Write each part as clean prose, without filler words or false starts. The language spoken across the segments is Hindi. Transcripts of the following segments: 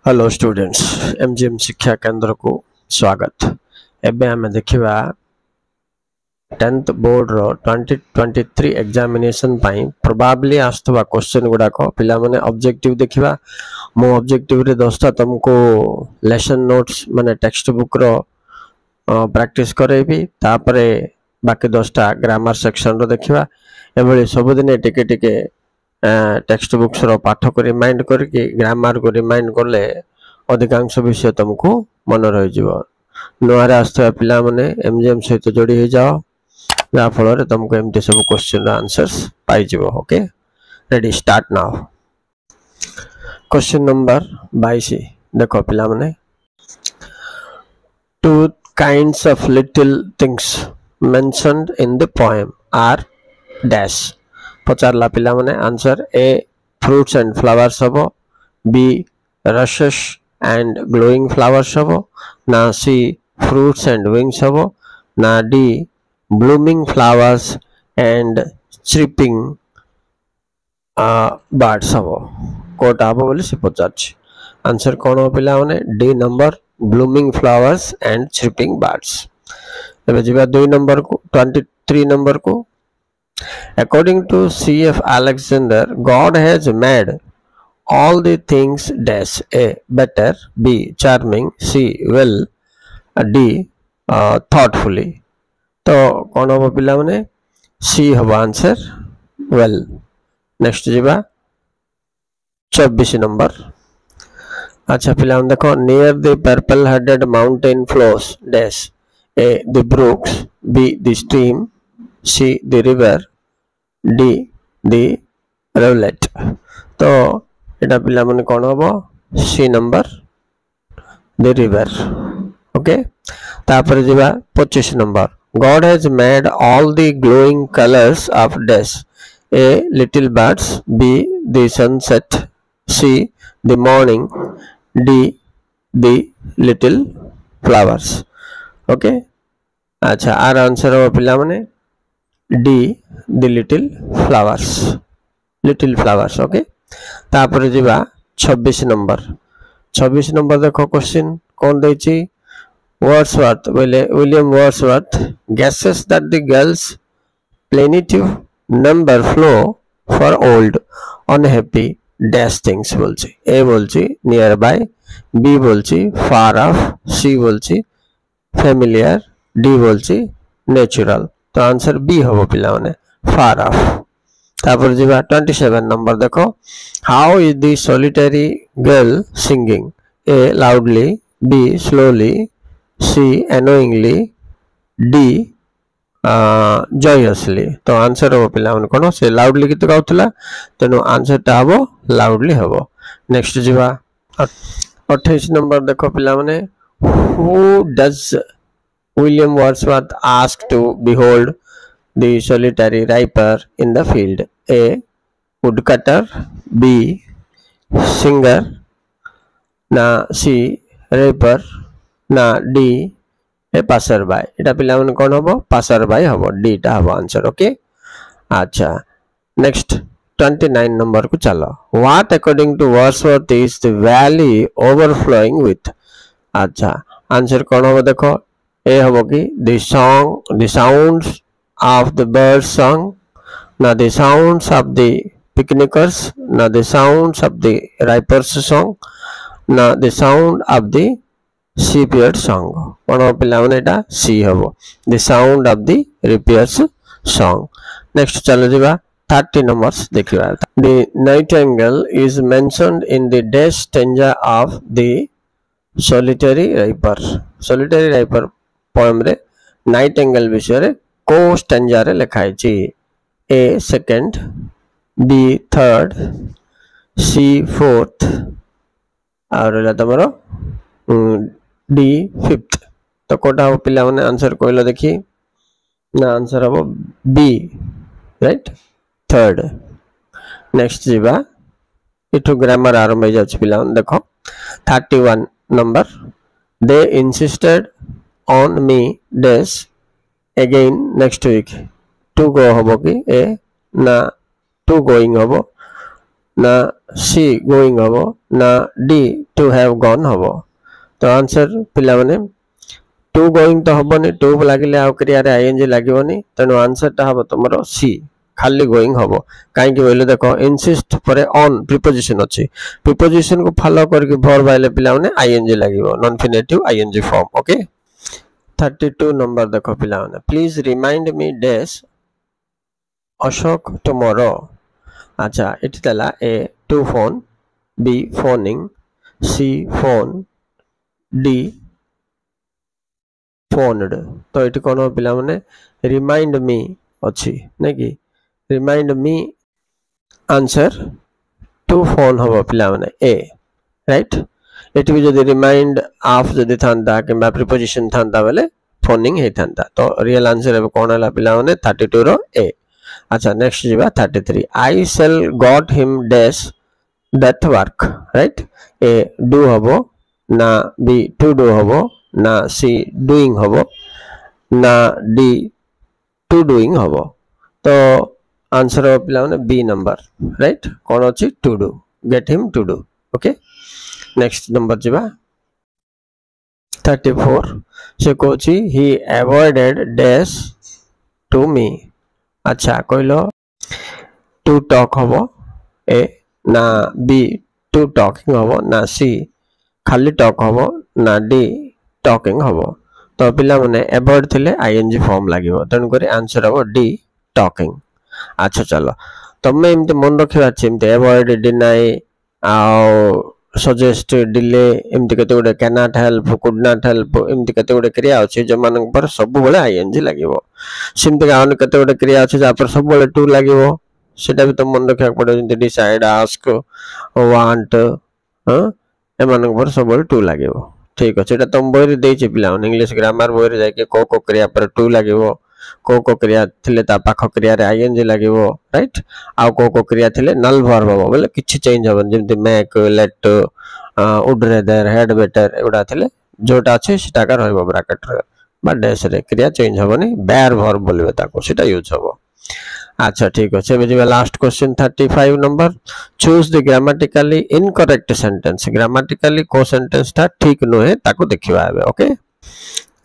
हेलो स्टूडेंट्स एमजीएम शिक्षा केंद्र को स्वागत। एबे हमें देखिबा 10th बोर्ड रो 2023 एग्जामिनेशन पाई प्रोबेबली आस्तबा क्वेश्चन गुडा को पिला माने ऑब्जेक्टिव देखिबा। मो ऑब्जेक्टिव रे 10टा तुमको लेसन नोट्स माने टेक्स्ट बुक रो प्रैक्टिस करेबी, तापरे बाकी 10टा ग्रामर सेक्शन रो देखिबा। एबे सब दिन टिके टिके टेक्स्ट बुक्स रो पाठ को रिमाइंड करके ग्रामर को रिमाइंड करले अधिकांश विषय तुमको मन रही जीवो। नुआरे आस्तबा पिला माने एमजीएम सहित जोड़ी हो जाओ, जा फल रे तुमको एमटी सब क्वेश्चन आंसर्स पाई जीवो। Okay, ready start now. Question number 22 देखो पिला माने, two kinds of little things mentioned in the poem are dash। पचारला पिला माने answer A fruits and flowers हबो, B rushes and glowing flowers हबो, ना सी फ्रूट्स एंड विंग्स हबो, ना D blooming flowers and chirping birds हबो। कोटा हबो बोली से पचारछि। आंसर कोन हो पिला माने D number blooming flowers and chirping birds. एबे जिबा 2 नंबर को 23 नंबर को, according to C.F. Alexander, God has made all the things dash A better, B charming, C well, D thoughtfully। तो कौन हम पिला माने C हम आंसर well। नेक्स्ट जीवा 24 नंबर। अच्छा पिला हम देखो, near the purple headed mountain flows dash A the brooks, B the stream, C the river, D the rivulet। तो एटा पिला माने कोन होबो C number the river. Okay, तापर जिबा 25 number. God has made all the glowing colours of dash A little birds, B the sunset, C the morning, D the little flowers. Okay, अच्छा आर आंसर हो पिला माने D the little flowers, little flowers. Okay, तापर जिबा 26 नंबर। 26 नंबर देखो क्वेश्चन कौन देछि, वर्ड्सवर्थ बोले William Wordsworth guesses that the girls plaintive number flow for old unhappy dash things बोलछि। ए बोलछि नियर बाय, बी बोलछि फार ऑफ, सी बोलछि familiar, डी बोलछि नेचुरल। तो आंसर बी होबो पिला माने फार ऑफ। तापर जिबा 27 नंबर देखो, how is the solitary girl singing, A loudly, B slowly, C annoyingly, D joyously. तो आंसर हो पिला माने कोन से लाउडली गीत गाउतला, तेनो आंसर ता हबो लाउडली हबो। नेक्स्ट जिबा 28 नंबर देखो पिला माने, who does William Wordsworth asked to behold the solitary riper in the field, A woodcutter, B singer, ना C riper, ना D ए passerby। एटा पिला मन कोन हबो passerby हबो, D टा हबो आंसर। ओके, अच्छा नेक्स्ट 29 नंबर को चलो। What according to Wordsworth is the valley overflowing with। अच्छा आंसर कोन हबो देखो, ए हबो कि the sounds of the birds song, ना the sounds of the picnickers, ना the sounds of the reapers song, ना the sound of the shepherd song। कोन पिला माने एटा सी हबो the sound of the reapers song। Next चलो जिबा 30 नंबर्स देखिबा। the nightingale is mentioned in the dash stanza of the solitary riper। solitary riper poem रे नाइटिंगेल विषय रे को स्टैंजा रे लिखाई छी, ए second, B third, C fourth, और एला तमरो डी फिफ्थ। तो कोटा हो पिला माने आंसर कोइला देखि ना, आंसर हो बी राइट थर्ड। नेक्स्ट जीवा इठु ग्रामर आरंभ हो जाछ पिला माने देखो 31 number. They insisted on me dash again next week, to go hobo कि ए ना to going होबो, ना सी गोइंग हम ना डी टू हैव गॉन हम तो आंसर पिला माने टू गोइंग तो हबनी टू लगे आउ क्रिया आईएनजी लगनी तेणु आंसर हम तुम सी खाली गोइंग हम कहीं बोले देख इनसिस्ट पर ऑन प्रिपोजिशन अच्छी प्रिपोजिशन को फॉलो करके वर्ब आइले पिला माने आईएनजी लगे non finite ING form okay 32 number देख पिला माने please remind me dash Ashok tomorrow अच्छा इट देला A to phone B phoning C phone D phoned तो ये कौन पिला माने रिमाइंड मी अच्छी नहीं कि remind me answer to phone हम पिला माने ए राइट एटी भी जदि रिमाइंड ऑफ जदि थांता कि प्रिपोजिशन थांता बेले फोनिंग हे थांता तो रियल आंसर है कौन है पिला माने 32 रो ए अच्छा नेक्स्ट जीवा 33 I sell got him dash that work right A do हबो ना बी टू डू हबो ना सी डूइंग हबो ना डी टू डूइंग हबो तो आंसर हो पिला माने बी नंबर राइट कौन अच्छी to do get him to do okay next number जीवा 34 से कोची he avoided dash to me अच्छा कहलो टू टॉक हबो ए ना बी टू टॉकिंग हबो ना सी खाली टॉक हबो ना डी टॉकिंग हबो तो पिला माने अवॉइड थिले आईएनजी फॉर्म लागिवो तन करे आंसर हबो डी टॉकिंग अच्छा चलो तमे एमते मन रखिबा छै एमते अवॉइड डिनाई आ सजेस्ट डिले एमती केते गुडे can not help could not help एमती केते गुडे क्रिया अछि जे मानन पर सब बेले आईएनजी लागिवो सिमते गाउन केते गुडे क्रिया अछि जा पर सब बेले टू लागिवो सेटा भी तो मन रखिया पड़े जे डिसाइड आस्क वांट हां ए मानन पर सब बेले टू लागिवो ठीक अछि एटा तुम बोय रे देइ छै पिला इंग्लिश ग्रामर बोय रे जाय के को क्रिया पर टू लागिवो को क्रिया थिले ता पाख क्रिया रे आईएनजी लागिवो राइट आ को क्रिया थिले नल वर्ब हो बोले किछि चेंज हबन जेमति make let would rather had better एडा थिले जोटा अछि सेटा का रहबो ब्रैकेट रे बा डैश रे क्रिया चेंज हबनी बेयर वर्ब बोलबे ताको सेटा यूज हबो अच्छा ठीक अछि एबे जे last question 35 number choose the grammatically incorrect sentence grammatically को सेंटेंस था ठीक नोहे ताको देखिबा आबे ओके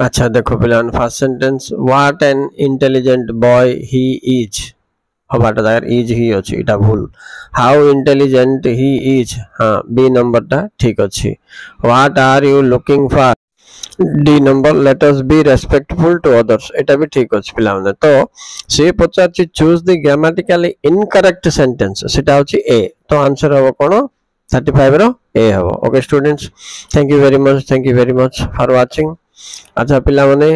अच्छा देखो पिलान first sentence what an intelligent boy he is हबाटा दायर इज ही अछि इटा भूल हाउ इंटेलिजेंट ही इज हां बी नंबर ता ठीक अछि what are you looking for D number let us be respectful to others एटा भी ठीक अछि पिलाने तो से पचाछि choose the grammatically incorrect sentence सेटा अछि ए तो आंसर हो कोन 35 रो ए हो okay students thank you very much for watching अच्छा पिला माने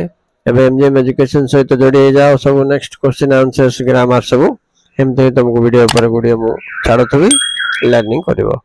एबे एमजेएम एजुकेशन सहित जोड़ी जाओ सब नेक्स्ट क्वेश्चन आंसर्स ग्रामर सब एमते तुमको वीडियो पर गुडियो मु छाड़थबी लर्निंग करिवो।